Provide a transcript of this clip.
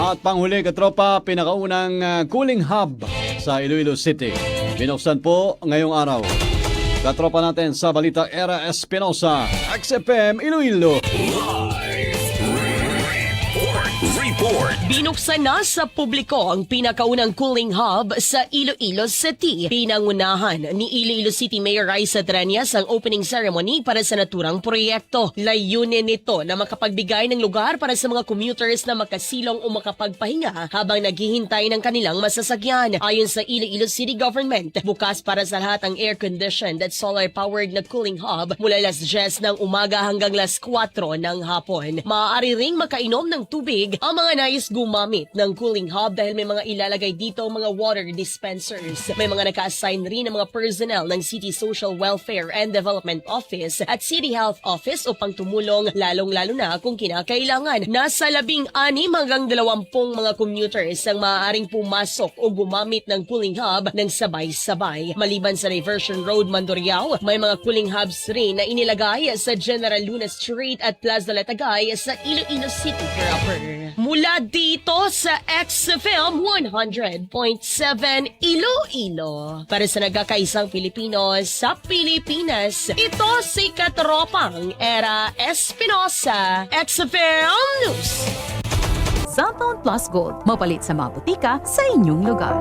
At panghuli katropa, pinakaunang cooling hub sa Iloilo City. Binuksan po ngayong araw. Katropa natin sa Balita Era Espinosa, XFM Iloilo. Report. Binuksan na sa publiko ang pinakaunang cooling hub sa Iloilo City. Pinangunahan ni Iloilo City Mayor Raisa Treñas ang opening ceremony para sa naturang proyekto. Layunin nito na makapagbigay ng lugar para sa mga commuters na makasilong o makapagpahinga habang naghihintay ng kanilang masasakyan. Ayon sa Iloilo City Government, bukas para sa lahat ang air-conditioned at solar-powered na cooling hub mula alas 10 ng umaga hanggang alas 4 ng hapon. Maaari ring makainom ng tubig ang mga nais gumamit ng cooling hub dahil may mga ilalagay dito mga water dispensers. May mga naka-assign rin ng mga personnel ng City Social Welfare and Development Office at City Health Office upang tumulong lalong-lalo na kung kinakailangan. Nasa 16 hanggang 20 mga commuters ang maaaring pumasok o gumamit ng cooling hub ng sabay-sabay. Maliban sa Diversion Road, Mandurriao, may mga cooling hubs rin na inilagay sa General Luna Street at Plaza Latagay sa Iloilo City proper. Mula dito sa XFM 100.7 Iloilo. Para sa nagkakaisang Pilipino sa Pilipinas, ito si Katropang Era Espinosa, XFM News. Cellphone Plus Gold, mapalit sa mga butika sa inyong lugar.